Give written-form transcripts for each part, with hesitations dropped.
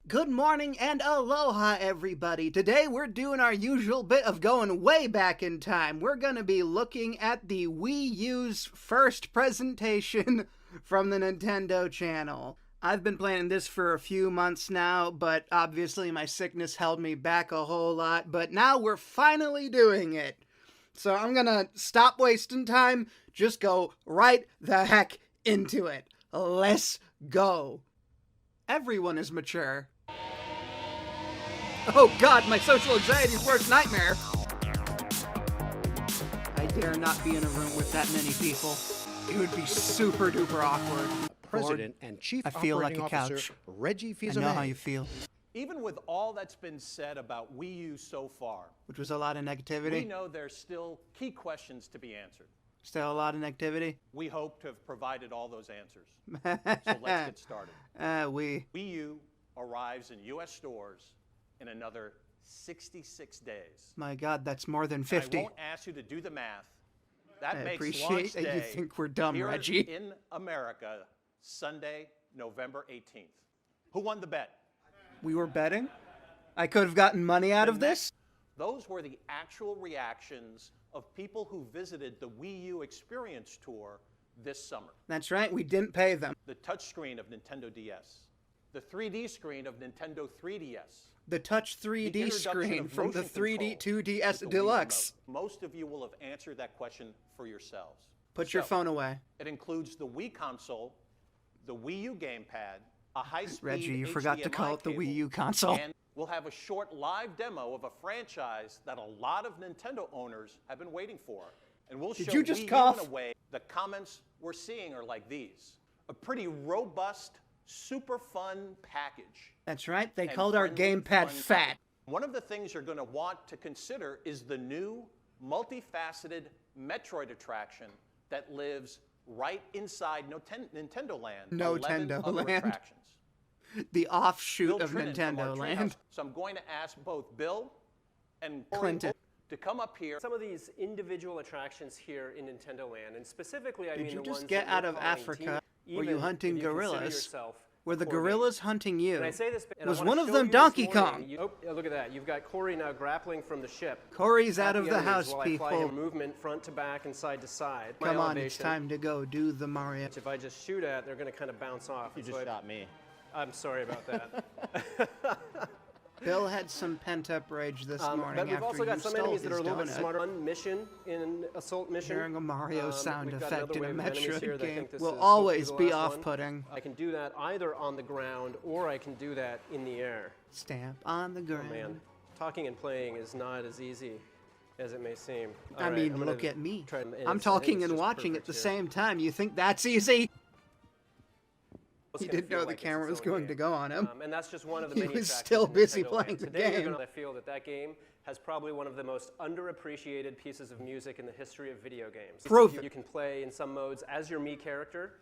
Good morning and aloha, everybody. Today we're doing our usual bit of going way back in time. We're going to be looking at the Wii U's first presentation from the Nintendo channel. I've been planning this for a few months now, but obviously my sickness held me back a whole lot, but now we're finally doing it. So I'm going to stop wasting time, just go right the heck into it. Let's go. Everyone is mature. Oh god, my social anxiety's worst nightmare! I dare not be in a room with that many people. It would be super duper awkward. President and Chief I feel like Operating a Officer couch. Reggie I Fils-Aimé. know how you feel. Even with all that's been said about Wii U so far, Which was a lot of we negativity. know there's still key questions to be answered. Still a lot of negativity. We hope to have provided all those answers. So let's get started. Wii Wii U arrives in U.S. stores in another 66 days. My god, that's more than And 50. I won't ask you to do the math. That I makes appreciate launch that you day think we're dumb, here Reggie. in America, Sunday, November 18th. Who won the bet? We were betting? I could have gotten money out of this? Those were the actual reactions of people who visited the Wii U Experience Tour this summer. That's right, we didn't pay them. The touchscreen of Nintendo DS, the 3D screen of Nintendo 3DS, The Touch the 3D introduction screen of from the motion 3D control 2DS with the Wii Deluxe. Remote. Most of you will have answered that question for yourselves. Put your So, phone away. It includes the Wii console, the Wii U gamepad, a high-speed Reggie, you HDMI forgot to call it the cable, Wii U console. and we'll have a short live demo of a franchise that a lot of Nintendo owners have been waiting for. And we'll Did show you just Wii U cough? in a way. The comments we're seeing are like these. A pretty robust, super fun package. That's right, they and called our friendly, gamepad fun fat. package. One of the things you're going to want to consider is the new multifaceted Metroid attraction that lives right inside Nintendo Land. 11 Nintendo other Land. attractions. The offshoot Bill of Trinan from our Nintendo Treehouse. Land. So I'm going to ask both Bill and Clinton to come up here. Some of these individual attractions here in Nintendo Land, and specifically, I Did mean you the just ones get that out we're of calling Africa? team, Were you even hunting if you consider gorillas? yourself Were the Corey. gorillas hunting you? And I say this, and Was I wanna one of show them you this Donkey morning, Kong? oh, yeah, look at that. You've got Corey now grappling from the ship. Corey's at out of the enemies house, while I fly people. him movement front to back and side to side. My Come on, it's elevation, time to go do the Mario. which if I just shoot at, they're going to kind of bounce off. You and so just I- shot me. I'm sorry about that. Bill had some pent-up rage this morning But we've after also got you some stole enemies that are a his little bit donut. smarter. One mission in Assault Mission. Hearing a Mario sound we've got effect another in a wave of enemies here Metroid that I game think this will is supposed to always the be last one. off-putting. I can do that either on the ground or I can do that in the air. Stamp on the ground. Man, talking and playing is not as easy as it may seem. All I right, mean, I'm gonna look at me. try and- and I'm it's- I think talking it's and just watching at perfect the here. same time. You think that's easy? It's He gonna didn't feel know the like it's camera its was own going game. to go on him. And that's just one of the He many was attractions still in busy Nintendo playing Land. the Today, game. I feel that that game has probably one of the most underappreciated pieces of music in the history of video games. Proof it. You can play in some modes as your Mii character,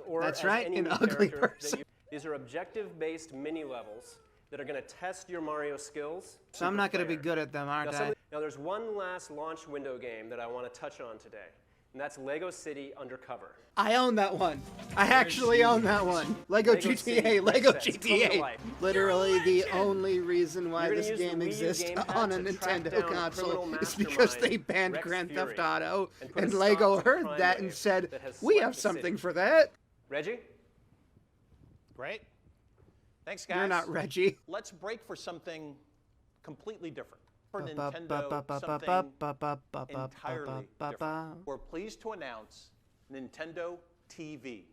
or That's as right, any an Mii ugly character that person. These are objective-based mini levels that are going to test your Mario skills. So I'm not going to be Super good at them, aren't I? Now there's one last launch window game that I want to touch on today, and that's Lego City Undercover. I own that one. I actually own that one. Lego Lego GTA, City Lego Resets, come to GTA. life. Literally the only reason why You're gonna this use the game Wii U exists gamepad on a to track Nintendo down console criminal is because they mastermind banned Rex Grand Fury Theft Auto, and put a and stop Lego to the heard crime that and wave said, that has we swept have the something city." for that. Reggie? Great. Thanks, guys. You're not Reggie. Let's break for something completely different. For Nintendo, something entirely different. We're pleased to announce Nintendo TV.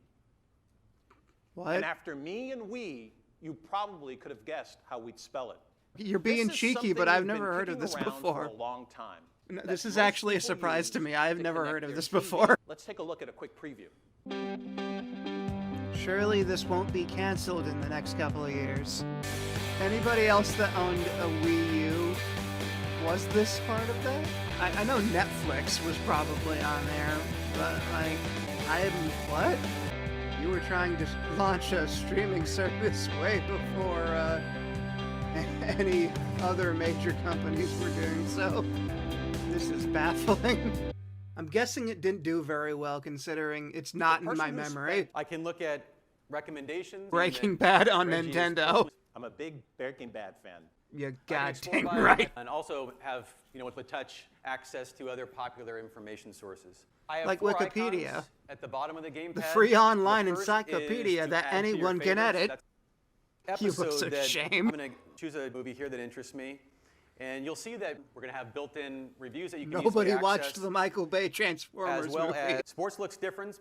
What? And after me and Wii, you probably could have guessed how we'd spell it. You're being This is cheeky, something but I've we've been never heard of kicking this around before. For a long time. No, that this is most actually a people surprise to use me. I've to never connect heard of their this TV. before. Let's take a look at a quick preview. Surely this won't be canceled in the next couple of years. Anybody else that owned a Wii U, was this part of that? I know Netflix was probably on there, but like, I haven't, what? You were trying to launch a streaming service way before any other major companies were doing so. This is baffling. I'm guessing it didn't do very well considering it's not in my memory. I can look at recommendations. Breaking Bad on Reggie is Nintendo. personally- I'm a big Breaking Bad fan. You I can explore goddamn by- right. And also have, with the touch, access to other popular information sources. I have Like 4 Wikipedia. icons at the bottom of the gamepad. The free online The first encyclopedia is to that add to your anyone can favorites. edit. That's You episode look so that shame. I'm going to choose a movie here that interests me. And you'll see that we're going to have built-in reviews that you can Nobody easily watched access, the Michael Bay Transformers as well movie. as sports looks different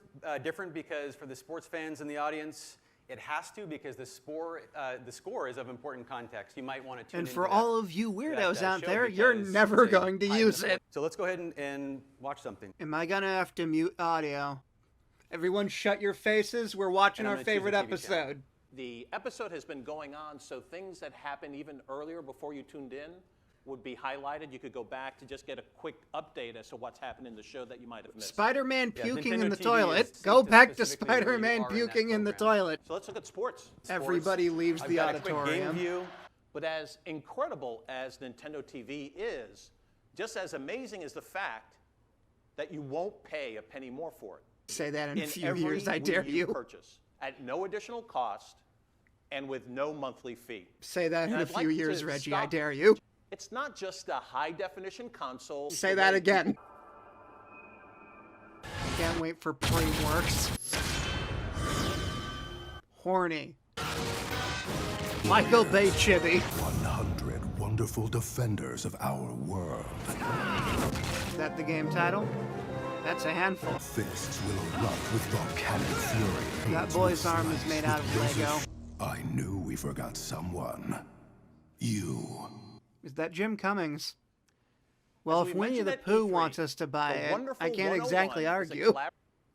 because for the sports fans in the audience, it has to because the score is of important context. You might want to tune And into for that- all of you to weirdos that out show there, you're because never it's a going to high use level. it. So let's go ahead and watch something. Am I gonna have to mute audio? Everyone shut your faces. We're watching And I'm our gonna choose a favorite TV channel. episode. The episode has been going on, so things that happened even earlier before you tuned in would be highlighted. You could go back to just get a quick update as to what's happened in the show that you might have missed. Spider-Man Yeah, puking Nintendo in the TV toilet. is Go synced back to specifically where you Spider-Man are in that puking in the program. toilet. So let's look at sports. Everybody leaves I've the got a quick game auditorium. view. But as incredible as Nintendo TV is, just as amazing is the fact that you won't pay a penny more for it. Say that in a few every years, I Wii dare U you. purchase at no additional cost and with no monthly fee. Say that in And a I'd few like years, to Reggie, I stop- dare you. It's not just a high-definition console. Say the that way again. Can't wait for pre-works. Horny. Michael Bay Chibi. 100 wonderful defenders of our world. Is that the game title? That's a handful. Fists will erupt with volcanic fury. That Hands boy's will arm is slice made with out of razor Lego. I knew we forgot someone. You. Is that Jim Cummings? Well, As if we Winnie mentioned the at Pooh E3, wants us to buy the it, wonderful I can't 101 exactly is a argue.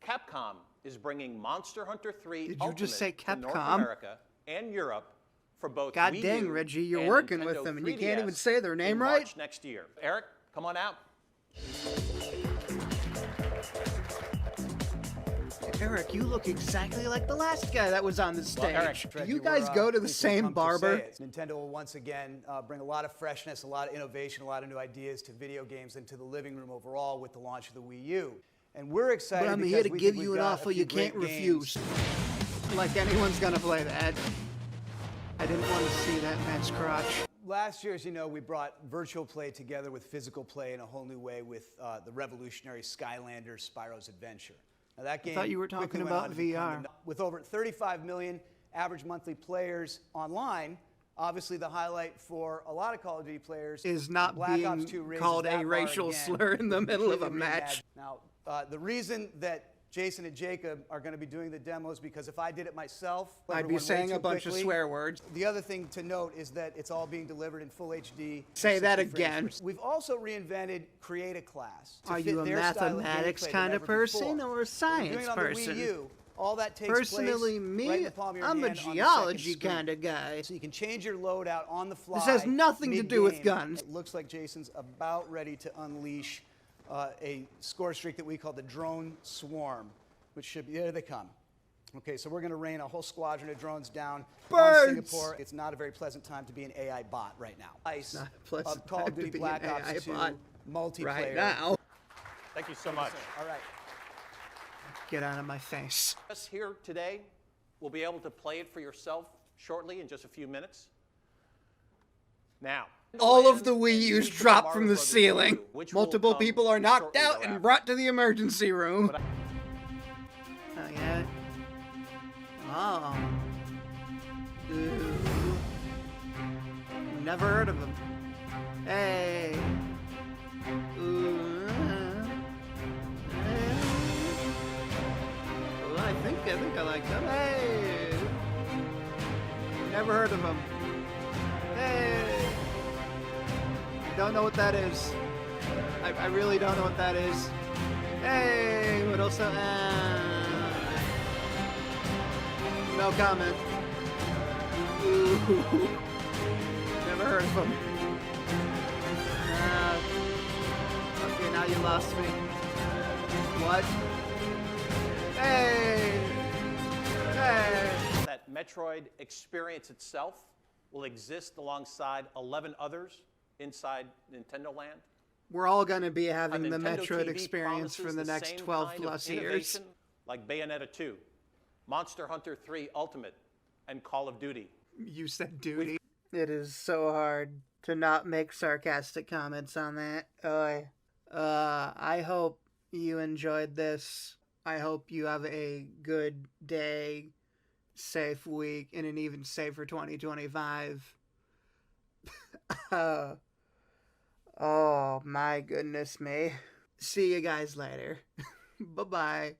Capcom is bringing Monster Hunter 3 Did you just Ultimate say to North Capcom? America and Europe for both God Wii dang, U Reggie, you're and working Nintendo with them and you can't 3DS even say their name in right? March next year. Eric, come on out. Eric, you look exactly like the last guy that was on the stage. Eric, Do you guys go to the same barber? Nintendo will once again bring a lot of freshness, a lot of innovation, a lot of new ideas to video games and to the living room overall with the launch of the Wii U. And we're excited But I'm because here to we give think you we've an got a offer few you can't great refuse. games. Like anyone's gonna play that. I didn't want to see that man's crotch. Last year, as you know, we brought virtual play together with physical play in a whole new way with the revolutionary Skylanders Spyro's Adventure. Now, that game thought you were quickly talking went about on to become VR. With over 35 million average monthly players online, obviously the highlight for a lot of Call of Duty players Is not Black Ops being 2 raises called that a bar racial again, slur in the middle of a completely match. reimagined. Now, the reason that Jason and Jacob are going to be doing the demos because if I did it myself, I'd everyone be way saying too a bunch of quickly. swear words. The other thing to note is that it's all being delivered in full HD. Say that 60 frames again. per- We've also reinvented Create a Class. to Are fit you a their style of mathematics gameplay kind than of ever person before. or a We're doing science it on person? The Wii U. All that takes Personally, place right in me, the palm of your I'm a hand on the second geology screen. kind of guy. So you can change your loadout on the fly. This has nothing to do with mid-game. guns. It looks like Jason's about ready to unleash a score streak that we call the Drone Swarm, which should be, there they come. Okay, so we're going to rain a whole squadron of drones down Birds! on Singapore. It's not a very pleasant time to be an AI bot right now. Ice Not a pleasant of Call time of to Duty be an Black AI Ops 2 bot multiplayer. Right now. Thank you so much. All right. Get out of my face. Us here today will be able to play it for yourself shortly in just a few minutes. Now, All of the Wii U's Super drop Mario from the Brothers ceiling. 2, which will Multiple come people are knocked shortly out thereafter. and brought to the emergency room. But Oh, yeah. Oh. Ooh. Never heard of him. Hey. Ooh. Well, I think I like them. Hey. Never heard of him. Hey. Don't know what that is. I really don't know what that is. Hey, what else? No comment. Ooh. Never heard of him. Okay, now you lost me. What? Hey! Hey! that Metroid experience itself will exist alongside 11 others inside Nintendo Land. We're all going to be having the Nintendo Metroid TV experience for promises the next same 12 kind of plus years. innovation like Bayonetta 2, Monster Hunter 3 Ultimate, and Call of Duty. You said duty. It is so hard to not make sarcastic comments on that. I hope you enjoyed this. I hope you have a good day, safe week, and an even safer 2025. Oh my goodness me. See you guys later. Bye-bye.